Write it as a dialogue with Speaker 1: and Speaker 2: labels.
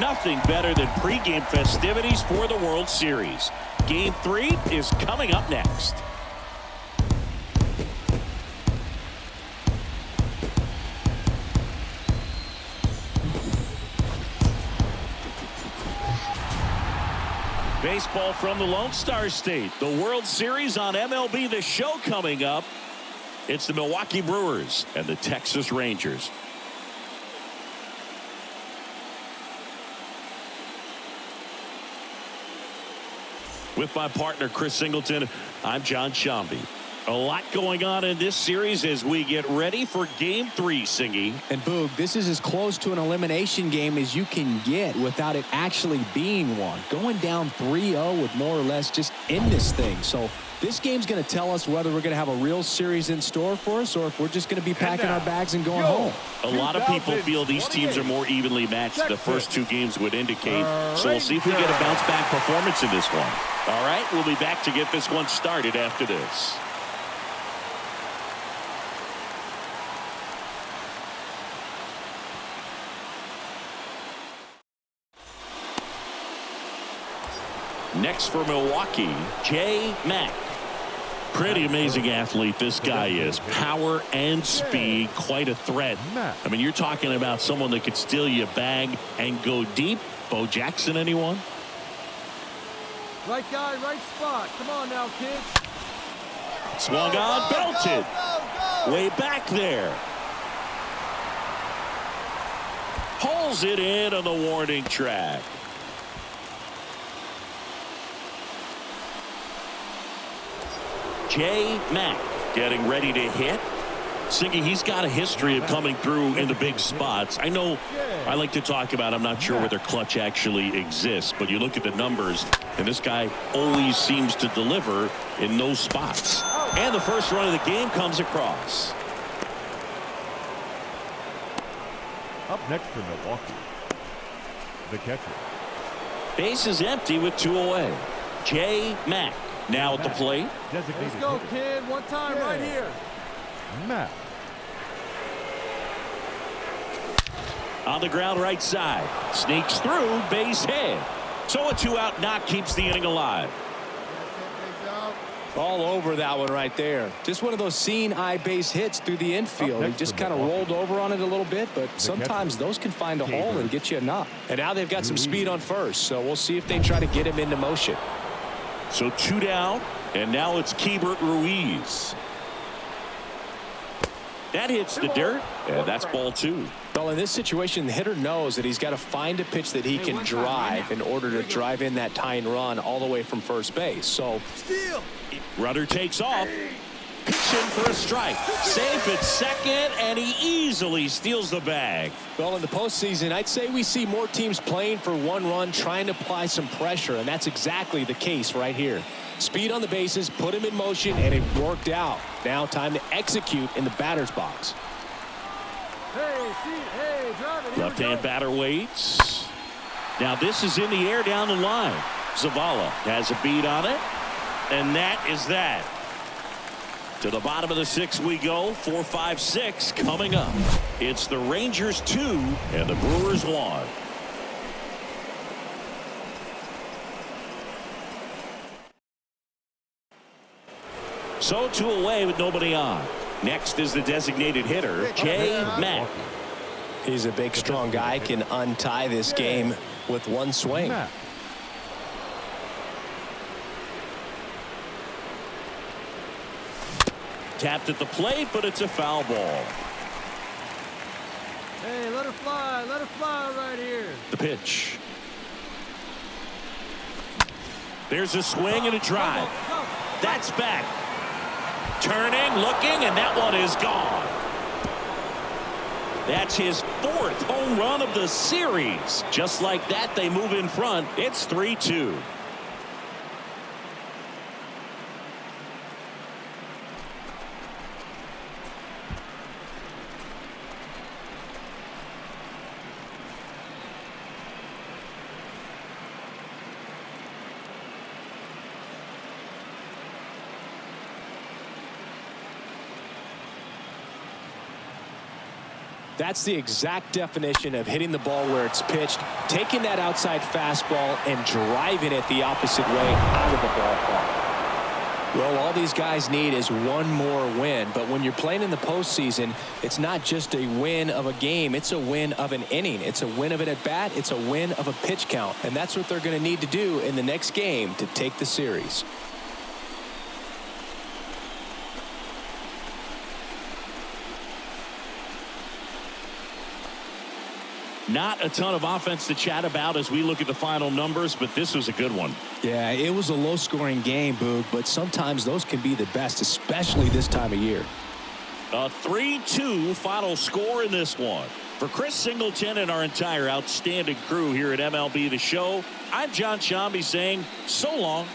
Speaker 1: Nothing better than pregame festivities for the World Series. Game 3 is coming up next. Baseball from the Lone Star State. The World Series on MLB The Show coming up. It's the Milwaukee Brewers and the Texas Rangers. With my partner Chris Singleton, I'm John Shambi. A lot going on in this series as we get ready for Game 3, Singy.
Speaker 2: And Boog, this is as close to an elimination game as you can get without it actually being one. Going down 3-0 would more or less just end this thing. So this game's going to tell us whether we're going to have a real series in store for us or if we're just going to be packing our bags and going home.
Speaker 1: A lot of people feel these teams are more evenly matched. The first two games would indicate. So we'll see if we get a bounce-back performance in this one. All right, we'll be back to get this one started after this. Next for Milwaukee, Jay Mack. Pretty amazing athlete this guy is. Power and speed, quite a threat. I mean, you're talking about someone that could steal you a bag and go deep. Bo Jackson, anyone?
Speaker 3: Right guy, right spot. Come on now, kids.
Speaker 1: Swung on, belted. Way back there. Pulls it in on the warning track. Jay Mack getting ready to hit. Singy, he's got a history of coming through in the big spots. I know I like to talk about, I'm not sure whether clutch actually exists, but you look at the numbers, and this guy always seems to deliver in those spots. And the first run of the game comes across.
Speaker 4: Up next for Milwaukee, the catcher.
Speaker 1: Base is empty with 2 away. Jay Mack now at the plate.
Speaker 3: Let's go, kid. One time right here.
Speaker 4: Matt.
Speaker 1: On the ground right side. Sneaks through, base hit. So a 2-out knock keeps the inning alive.
Speaker 2: All over that one right there. Just one of those seeing eye base hits through the infield. He just kind of rolled over on it a little bit, but sometimes those can find a hole and get you a knock. And now they've got some speed on first, so we'll see if they try to get him into motion.
Speaker 1: So 2 down, and now it's Keibert Ruiz. That hits the dirt, and that's ball 2.
Speaker 2: Well, in this situation, the hitter knows that he's got to find a pitch that he can drive in order to drive in that tying run all the way from first base. So,
Speaker 1: runner takes off. Pitching for a strike. Safe at second, and he easily steals the bag.
Speaker 2: Well, in the postseason, I'd say we see more teams playing for one run, trying to apply some pressure, and that's exactly the case right here. Speed on the bases, put him in motion, and it worked out. Now time to execute in the batter's box.
Speaker 1: Left-hand batter waits. Now this is in the air down the line. Zavala has a beat on it, and that is that. To the bottom of the 6th we go. 4, 5, 6 coming up. It's the Rangers 2 and the Brewers 1. So 2 away with nobody on. Next is the designated hitter, Jay Mack.
Speaker 2: He's a big, strong guy, can untie this game with one swing.
Speaker 1: Tapped at the plate, but it's a foul ball.
Speaker 3: Hey, let her fly right here.
Speaker 1: The pitch. There's a swing and a drive. That's back. Turning, looking, and that one is gone. That's his 4th home run of the series. Just like that, they move in front. It's 3-2.
Speaker 2: That's the exact definition of hitting the ball where it's pitched, taking that outside fastball and driving it the opposite way out of the ballpark. Well, all these guys need is one more win, but when you're playing in the postseason, it's not just a win of a game, it's a win of an inning. It's a win of an at-bat, it's a win of a pitch count, and that's what they're going to need to do in the next game to take the series.
Speaker 1: Not a ton of offense to chat about as we look at the final numbers, but this was a good one.
Speaker 2: Yeah, it was a low-scoring game, Boog, but sometimes those can be the best, especially this time of year.
Speaker 1: A 3-2 final score in this one. For Chris Singleton and our entire outstanding crew here at MLB The Show, I'm John Shambi saying so long.